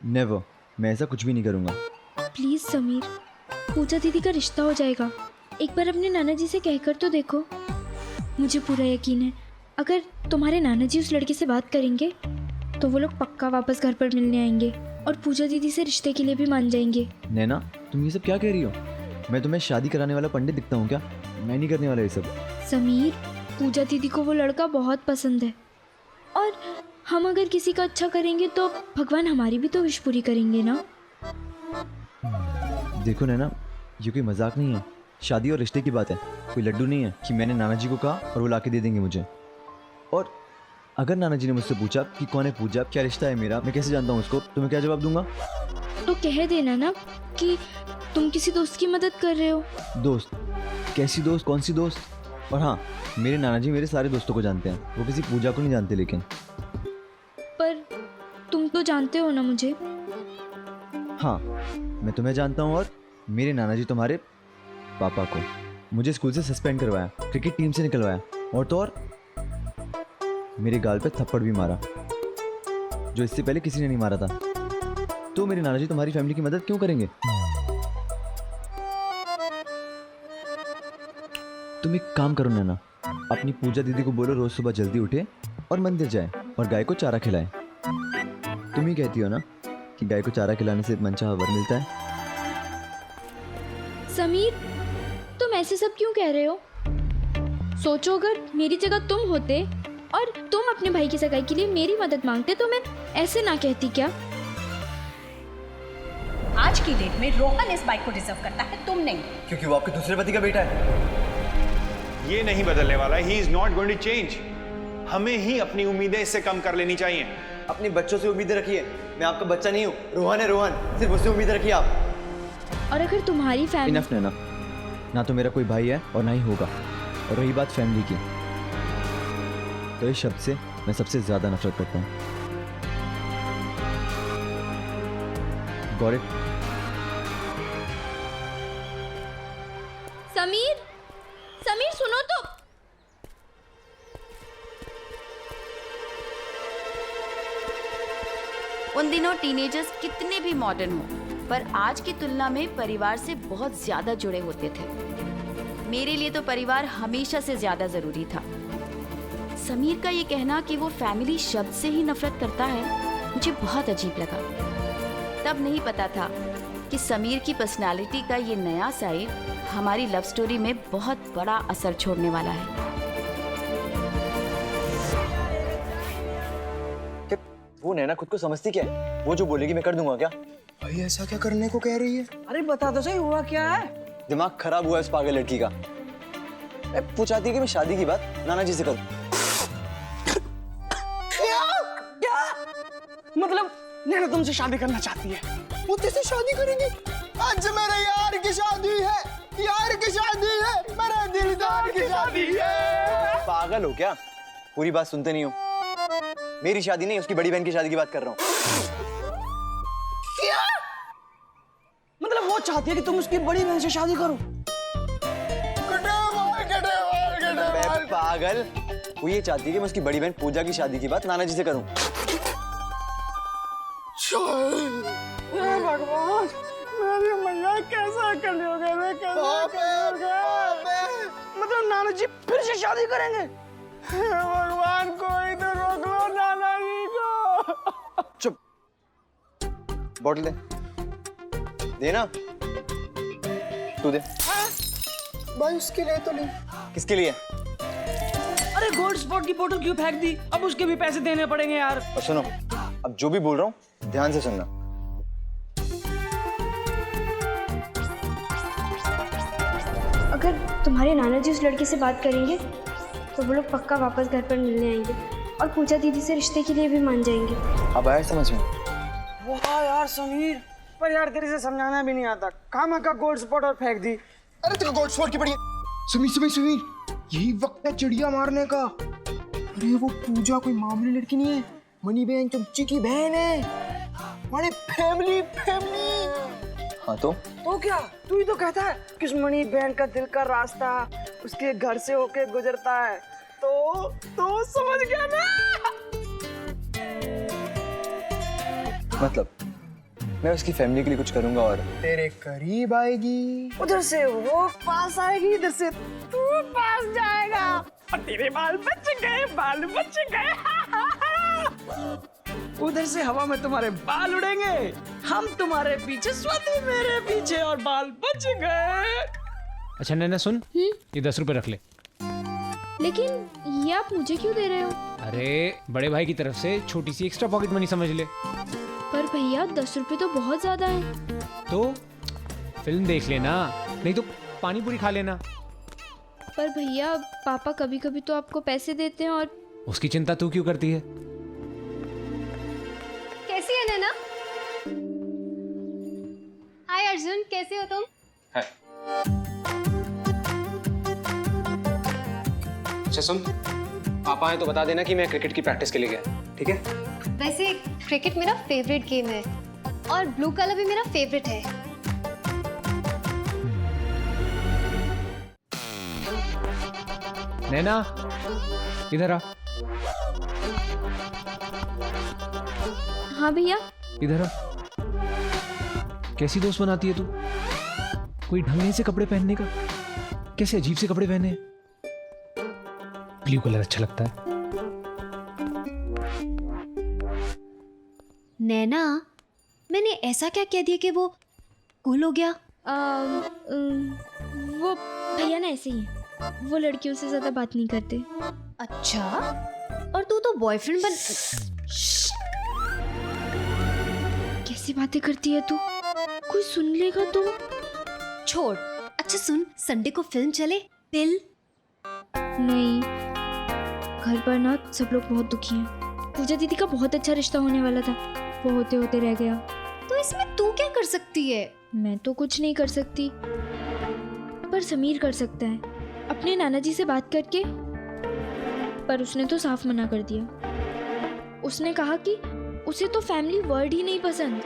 Never, मैं ऐसा कुछ भी नहीं करूँगा। प्लीज़ समीर, पूजा दीदी का रिश्ता हो जाएगा। एक बार अपने नाना जी से कहकर तो देखो। मुझे पूरा यकीन है अगर तुम्हारे नाना जी उस लड़के से बात करेंगे तो वो लोग पक्का वापस घर पर मिलने आएंगे और पूजा दीदी से रिश्ते के लिए भी मान जाएंगे। नैना, तुम ये सब क्या कह रही हो? मैं तुम्हें शादी कराने वाला पंडित दिखता हूँ क्या? मैं नहीं करने वाला ये सब। समीर, पूजा दीदी को वो लड़का बहुत पसंद है और हम अगर किसी का अच्छा करेंगे तो भगवान हमारी भी तो विश पूरी करेंगे ना। देखो नैना, ये कोई मजाक नहीं है। शादी और रिश्ते की बात है, कोई लड्डू नहीं है कि मैंने नाना जी को कहा और वो ला के दे देंगे मुझे। और अगर नाना जी ने मुझसे पूछा कि कौन है पूजा, क्या रिश्ता है मेरा, मैं कैसे जानता हूँ उसको, तो मैं क्या जवाब दूंगा? तो कह देना ना कि तुम किसी दोस्त की मदद कर रहे हो। दोस्त? कैसी दोस्त, कौन सी दोस्त? और हाँ, मेरे नाना जी मेरे सारे दोस्तों को जानते हैं, वो किसी पूजा को नहीं जानते। लेकिन पर तुम तो जानते हो ना मुझे। हाँ, मैं तुम्हें जानता हूँ और मेरे नाना जी तुम्हारे पापा को। मुझे स्कूल से सस्पेंड करवाया, क्रिकेट टीम से निकलवाया और तो और मेरे गाल पे थप्पड़ भी मारा, जो इससे पहले किसी ने नहीं मारा था। तो मेरे नाना जी तुम्हारी फैमिली की मदद क्यों करेंगे? तुम एक काम करो नैना, अपनी पूजा दीदी को बोलो रोज सुबह जल्दी उठे और मंदिर जाए और गाय को चारा खिलाए। तुम ही कहती हो ना कि गाय को चारा खिलाने से मनचाहा वर मिलता है। समीर, तुम ऐसे सब क्यों कह रहे हो? सोचो अगर मेरी जगह तुम होते और तुम अपने भाई की सगाई के लिए मेरी मदद मांगते तो मैं ऐसे ना कहती क्या? आज की डेट में रोहन इस बाइक को डिजर्व करता है, तुम नहीं। क्योंकि वो आपके दूसरे पति का बेटा है। ये नहीं बदलने वाला, he is not going to change. हमें ही अपनी उम्मीदें इससे कम कर लेनी चाहिए। अपने बच्चों से उम्मीदें रखिए, मैं आपका बच्चा नहीं हूँ। रोहन है रोहन, सिर्फ उससे उम्मीद रखिए आप। और अगर तुम्हारी फैमिली इनफ नैना, ना तो मेरा कोई भाई है और ना ही होगा। और रही बात फैमिली की, तो इस शब्द से मैं सबसे ज्यादा नफरत करता हूँ। Got it? समीर, समीर सुनो तो। उन दिनों टीनेजर्स कितने भी मॉडर्न हो पर आज की तुलना में परिवार से बहुत ज्यादा जुड़े होते थे। मेरे लिए तो परिवार हमेशा से ज्यादा जरूरी था। समीर का ये कहना कि वो फैमिली शब्द से ही नफरत करता है, मुझे बहुत अजीब लगा। तब नहीं पता था कि समीर की पर्सनालिटी का ये नया साइड हमारी लव स्टोरी में बहुत बड़ा असर छोड़ने वाला है। वो नैना खुद को समझती क्या है? वो जो बोलेगी मैं कर दूंगा क्या? भाई ऐसा क्या करने को कह रही है? अरे बता तो सही, हुआ क्या है? दिमाग खराब हुआ है इस पागल लड़की का। पूछाती है कि मैं शादी की बात नाना जी से करूं। क्या? मतलब नैना तुमसे शादी करना चाहती है? वो तेरे शादी करेंगे? आज मेरे यार की शादी है, यार की शादी है, मेरे दिलदार की शादी है। पागल हो क्या? पूरी बात सुनते नहीं हो। मेरी शादी नहीं, उसकी बड़ी बहन की शादी की बात कर रहा हूँ। क्या? मतलब वो चाहती है कि तुम उसकी बड़ी बहन से शादी करो? पागल, वो ये चाहती है कि मैं उसकी बड़ी बहन पूजा की शादी की बात नाना जी से करूं। भगवान, मेरी मैया कैसा कर लियोगे? मतलब नाना जी फिर से शादी करेंगे? भगवान, कोई तो रोक लो नाना जी को। चुप, बॉटल दे। देना, तू दे। भाई उसके लिए तो नहीं। किसके लिए? अरे गोल्ड स्पॉट की बोतल क्यों फेंक दी? अब उसके भी पैसे देने पड़ेंगे यार। और सुनो, अब जो भी बोल रहा हूँ ध्यान से सुनना। अगर तुम्हारे नाना जी उस लड़के से बात करेंगे तो वो लोग पक्का वापस घर पर मिलने आएंगे और पूजा दीदी से रिश्ते के लिए भी मान जाएंगे। अब आया समझ में? वाह यार समीर, पर यार तेरे से समझाना भी नहीं आता, खामा का गोल्ड स्पॉट और फेंक दी। अरे तेरे गोल्ड स्पॉट की पड़ी है। सुमीर, यही वक्त है चिड़िया मारने का। अरे वो पूजा कोई मामूली लड़की नहीं है, मनी बहन चमची की बहन है। हमारी फैमिली। हाँ तो क्या? तू ही तो कहता है कि उस मणि बहन का दिल का रास्ता उसके घर से होके गुजरता है। तो समझ गया ना? मतलब मैं उसकी फैमिली के लिए कुछ करूंगा और तेरे करीब आएगी। उधर से वो पास आएगी, इधर से तू पास जाएगा और तेरे बाल बच गए, बाल बच गए। उधर से हवा में तुम्हारे बाल उड़ेंगे, हम तुम्हारे पीछे, स्वाति मेरे पीछे, और बाल बच गए। अच्छा नैना सुन, ये 10 रुपए रख ले। लेकिन ये आप मुझे क्यों दे रहे हो? अरे बड़े भाई की तरफ से छोटी सी एक्स्ट्रा पॉकेट मनी समझ ले। पर भैया 10 रुपए तो बहुत ज्यादा है। तो फिल्म देख लेना, नहीं तो पानी पूरी खा लेना। पर भैया पापा कभी कभी तो आपको पैसे देते हैं और उसकी चिंता तू क्यों करती है? कैसी है नैना? हाय अर्जुन, कैसे हो तुम? अच्छा सुन, पापा हैं तो बता देना कि मैं क्रिकेट की प्रैक्टिस के लिए गया, ठीक है? वैसे क्रिकेट मेरा फेवरेट गेम है और ब्लू कलर भी मेरा फेवरेट है। नैना इधर आ, हाँ भैया। इधर आ। कैसी दोस्त बनाती है तू? कोई ढंग से कपड़े पहनने का, कैसे अजीब से कपड़े पहने। ब्लू कलर अच्छा लगता है। नैना, मैंने ऐसा क्या कह दिया कि वो कूल हो गया? वो भैया ना ऐसे ही है, वो लड़कियों से ज्यादा बात नहीं करते। अच्छा, और तू तो बॉयफ्रेंड बन। कैसी बातें करती है तू, कोई सुन लेगा तो। छोड़। अच्छा सुन, संडे को फिल्म चले, दिल? नहीं, घर पर ना सब लोग बहुत दुखी हैं। पूजा दीदी का बहुत अच्छा रिश्ता होने वाला था, वो होते होते रह गया। तो इसमें तू क्या कर सकती है? मैं तो कुछ नहीं कर सकती, पर समीर कर सकता है, अपने नाना जी से बात करके। पर उसने तो साफ मना कर दिया। उसने कहा कि उसे तो फैमिली वर्ड ही नहीं पसंद।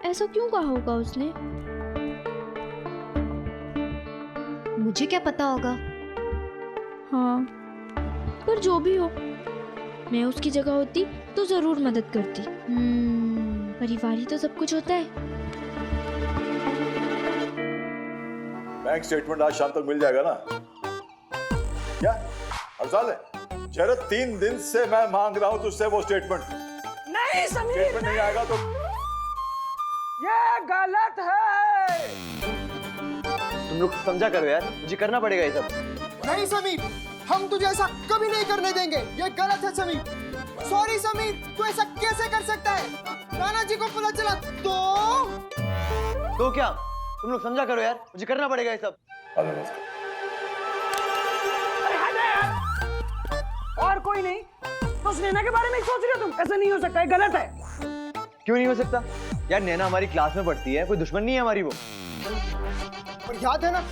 ऐसा क्यों कहा होगा उसने? मुझे क्या पता होगा। हाँ, पर जो भी हो, मैं उसकी जगह होती तो जरूर मदद करती। परिवार ही तो सब कुछ होता है। बैंक स्टेटमेंट आज शाम तक मिल जाएगा ना? क्या हड़ताल है? शरद 3 दिन से मैं मांग रहा हूं तुझसे वो स्टेटमेंट। नहीं समीर, स्टेटमेंट नहीं आएगा तो ये गलत है। तुम लोग समझा करो यार, मुझे करना पड़ेगा ये सब। नहीं समीर, हम तुझे ऐसा कभी नहीं करने देंगे, ये गलत है समीर। सॉरी समीर, तू ऐसा कैसे कर सकता है? नाना जी को पता चला तो क्या? तुम लोग समझा करो यार, मुझे करना पड़ेगा ये सब। और कोई नहीं, बस नैना के बारे में सोच रहे हो तुम? ऐसा नहीं हो सकता, है गलत है। क्यों नहीं हो सकता यार? नैना हमारी क्लास में पढ़ती है, कोई दुश्मन नहीं है हमारी वो। और याद है ना,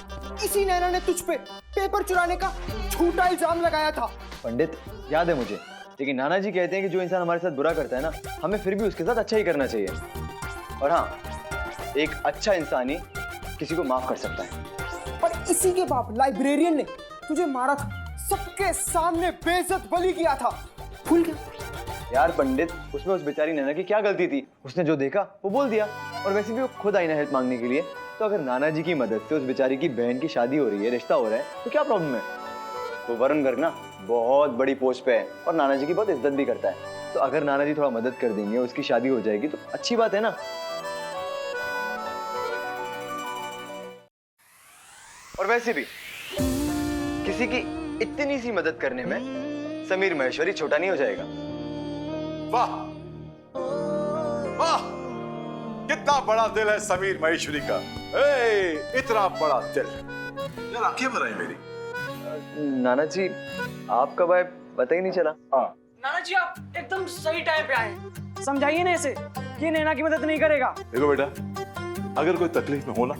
इसी नैना ने तुझ पे पेपर चुराने का झूठा इल्जाम लगाया था। पंडित याद है मुझे, लेकिन नाना जी कहते हैं कि जो इंसान हमारे साथ बुरा करता है ना, हमें फिर भी उसके साथ अच्छा ही करना चाहिए। और हाँ, एक अच्छा इंसान ही किसी को माफ कर सकता है। पर इसी के बाप लाइब्रेरियन ने तुझे मारा था, सबके सामने बेइज्जत बलि किया था, भूल गया? यार पंडित, उसमें उस बेचारी नैना की क्या गलती थी? उसने जो देखा वो बोल दिया, और वैसे भी वो खुद आई ना हेल्प मांगने के लिए। तो अगर नाना जी की मदद से उस बेचारी की बहन की शादी हो रही है, रिश्ता हो रहा है, तो क्या प्रॉब्लम है? वो वरुण गर्ग ना बहुत बड़ी पोस्ट पे है और नाना जी की बहुत इज्जत भी करता है। तो अगर नाना जी थोड़ा मदद कर देंगे, उसकी शादी हो जाएगी, तो अच्छी बात है ना। और वैसे भी किसी की इतनी सी मदद करने में समीर महेश्वरी छोटा नहीं हो जाएगा। वाह वाह, कितना बड़ा दिल है समीर महेश्वरी का। इतना बड़ा दिल। यार आंखें भर आई मेरी। नाना जी आप कब आए पता ही नहीं चला। हाँ नाना जी, आप एकदम सही टाइम पे आए। समझाइए ना इसे कि नैना की मदद नहीं करेगा। देखो बेटा, अगर कोई तकलीफ में हो ना,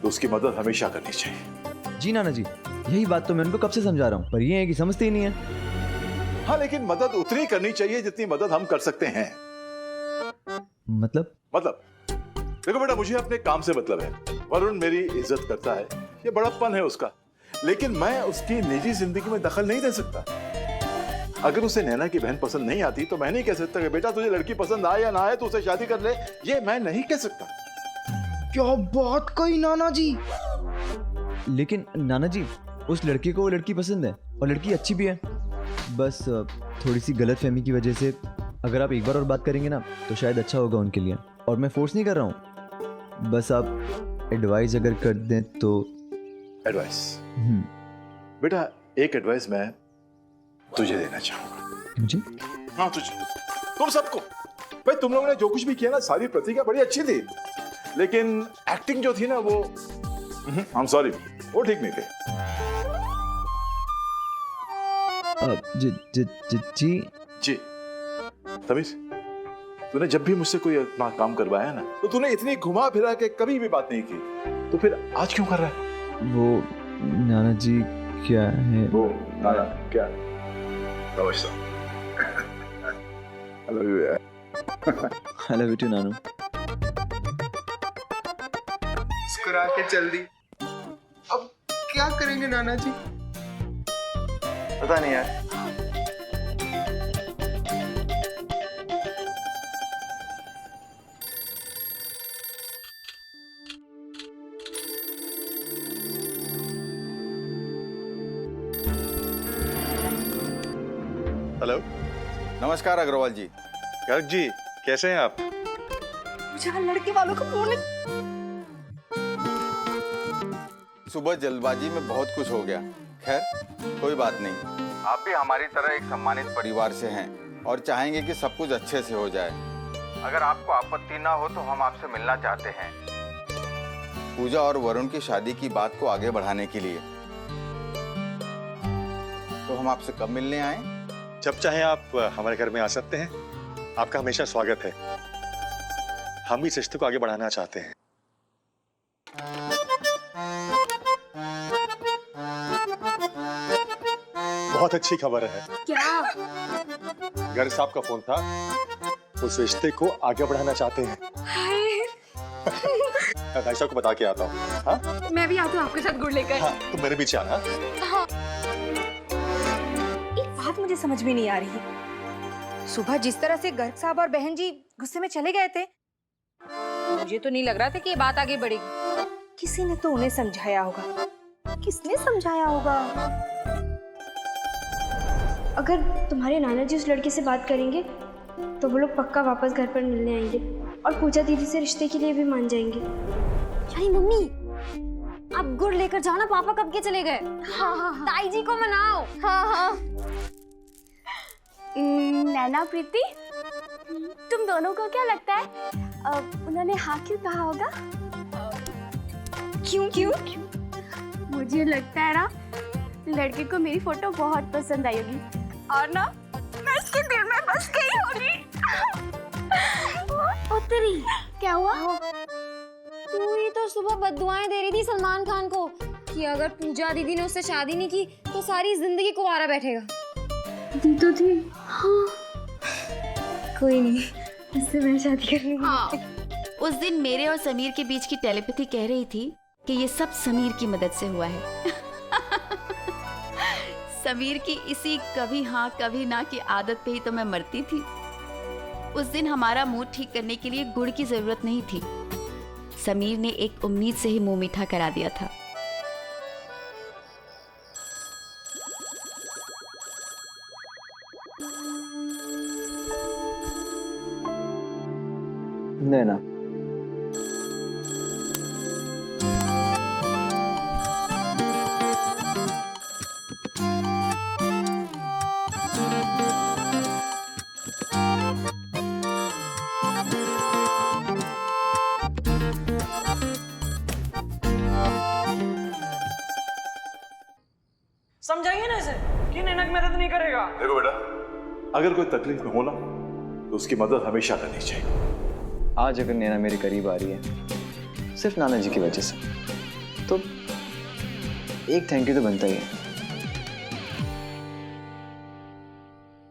तो उसकी मदद हमेशा करनी चाहिए। जी नाना जी, यही बात तो मैं उनको कब से समझा रहा हूँ, पर ये है कि समझते ही नहीं है। हाँ, लेकिन मदद उतनी करनी चाहिए जितनी मदद हम कर सकते हैं। मतलब देखो बेटा, मुझे अपने काम से मतलब है। वरुण मेरी इज्जत करता है, ये बड़प्पन है उसका, लेकिन मैं उसकी निजी जिंदगी में दखल नहीं दे सकता। अगर उसे नैना की बहन पसंद नहीं आती तो मैं नहीं कह सकता कि बेटा तुझे लड़की पसंद आए या ना आए तो उसे शादी कर ले। ये मैं नहीं कह सकता। क्या बात कही नाना जी। लेकिन नाना जी, उस लड़के को वो लड़की पसंद है और लड़की अच्छी भी है। बस थोड़ी सी गलतफहमी की वजह से अगर आप एक बार और बात करेंगे ना तो शायद अच्छा होगा उनके लिए। और मैं फोर्स नहीं कर रहा हूँ, बस आप एडवाइस अगर कर दें तो। एडवाइस? बेटा एक एडवाइस मैं तुझे देना चाहूंगा। मुझे? हाँ तुझे, तुम सबको। भाई तुम लोगों ने जो कुछ भी किया ना, सारी प्रतिक्रिया बड़ी अच्छी थी, लेकिन एक्टिंग जो थी ना वो आई एम सॉरी, वो ठीक नहीं थी। जी जी जी जी जी तमीज, तूने जब भी मुझसे कोई अपना काम करवाया ना तो तूने इतनी घुमा फिरा के कभी भी बात नहीं की, तो फिर आज क्यों कर रहा है? वो नाना जी क्या है? वो नाना क्या? समझता। I love you यार। I love you too, नानू। मुस्कुरा के चल दी। अब क्या करेंगे नाना जी? पता नहीं यार। हेलो, नमस्कार अग्रवाल जी। गर्ग जी, कैसे हैं आप? मुझे लड़के वालों को फोन। सुबह जल्दबाजी में बहुत कुछ हो गया। खैर कोई बात नहीं, आप भी हमारी तरह एक सम्मानित परिवार से हैं और चाहेंगे कि सब कुछ अच्छे से हो जाए। अगर आपको आपत्ति ना हो तो हम आपसे मिलना चाहते हैं, पूजा और वरुण की शादी की बात को आगे बढ़ाने के लिए। तो हम आपसे कब मिलने आए? जब चाहे आप हमारे घर में आ सकते हैं, आपका हमेशा स्वागत है। हम इस रिश्ते को आगे बढ़ाना चाहते हैं। बहुत अच्छी खबर है। क्या? गर्ग साहब का फोन था, उस रिश्ते को आगे बढ़ाना चाहते हैं। मैं भाई साहब को बता के आता हूँ। हाँ? मैं भी आती हूँ आपके साथ गुड़ लेकर। हाँ, तुम मेरे पीछे आना। हाँ। एक बात मुझे समझ में नहीं आ रही। सुबह जिस तरह से गर्ग साहब और बहन जी गुस्से में चले गए थे, मुझे तो नहीं लग रहा था कि ये बात आगे बढ़ेगी। किसी ने तो उन्हें समझाया होगा। किसने समझाया होगा? अगर तुम्हारे नाना जी उस लड़के से बात करेंगे तो वो लोग पक्का वापस घर पर मिलने आएंगे और पूजा दीदी से रिश्ते के लिए भी मान जाएंगे। अरे मम्मी, आप गुड़ लेकर जाओ ना, पापा कब के चले गए। हाँ हाँ हाँ। ताई जी को मनाओ। हाँ हाँ। नैना प्रीति, तुम दोनों को क्या लगता है उन्होंने हाँ क्यों कहा होगा? क्यों क्यों? मुझे लगता है ना लड़के को मेरी फोटो बहुत पसंद आई होगी और ना मैं इसके दिल में बस गई होगी। ओ तेरी, क्या हुआ? तू ही तो सुबह बद्दुआएं दे रही थी सलमान खान को कि अगर पूजा दीदी ने उससे शादी नहीं की तो सारी जिंदगी कुंवारा बैठेगा। दी तो थी। हाँ। कोई नहीं, इससे मैं शादी कर लूंगी। हाँ। उस दिन मेरे और समीर के बीच की टेलीपैथी कह रही थी कि ये सब समीर की मदद से हुआ है। समीर की इसी कभी हाँ कभी ना की आदत पे ही तो मैं मरती थी। उस दिन हमारा मूड ठीक करने के लिए गुड़ की जरूरत नहीं थी। समीर ने एक उम्मीद से ही मुंह मीठा करा दिया था। नैना, समझाइए ना इसे कि नैना की मदद नहीं करेगा। देखो बेटा, अगर कोई तकलीफ में हो ना तो उसकी मदद हमेशा करनी चाहिए। आज अगर नैना मेरे करीब आ रही है सिर्फ नाना जी की वजह से, तो एक थैंक यू तो बनता ही है।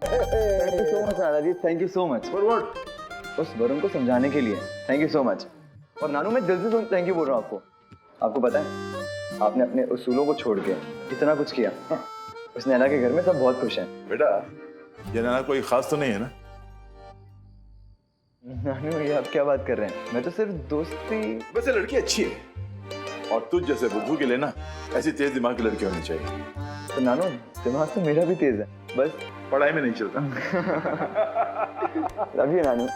Thank you so much Nana ji, thank you so much. For what? उस वरुण को समझाने के लिए थैंक यू सो मच। और नानू, मैं दिल से थैंक यू बोल रहा हूँ आपको। आपको पता है, आपने अपने उसूलों को छोड़ के इतना कुछ किया। उस नैना के घर में सब बहुत खुश हैं। बेटा ये नाना कोई खास तो नहीं है ना? नानू ये आप क्या बात कर रहे हैं? मैं तो सिर्फ दोस्ती। वैसे लड़की अच्छी है और तुझ जैसे बुद्धू के लिए ना ऐसी तेज दिमाग की लड़की होनी चाहिए। तो नानू दिमाग तो मेरा भी तेज है, बस पढ़ाई में नहीं चलता। लव यू नानू।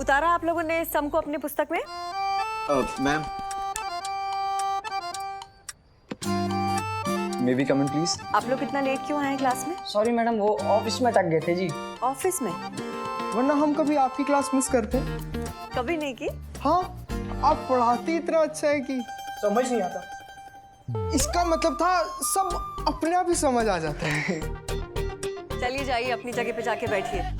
उतारा आप लोगों ने सम को अपनी पुस्तक में? Ma'am may be come in please. आप लोग इतना लेट क्यों आए हैं क्लास में? सॉरी मैडम, वो ऑफिस में अटक गए थे जी। ऑफिस में? वरना हम कभी आपकी क्लास मिस करते? कभी नहीं की। हाँ, आप पढ़ाती इतना अच्छा है कि समझ नहीं आता। इसका मतलब था सब अपने आप ही समझ आ जाता है। चलिए जाइए अपनी जगह पे जाके बैठिए।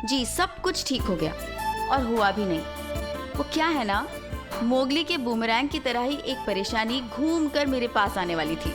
जी सब कुछ ठीक हो गया और हुआ भी नहीं। वो क्या है ना, मोगली के बूमरैंग की तरह ही एक परेशानी घूम कर मेरे पास आने वाली थी।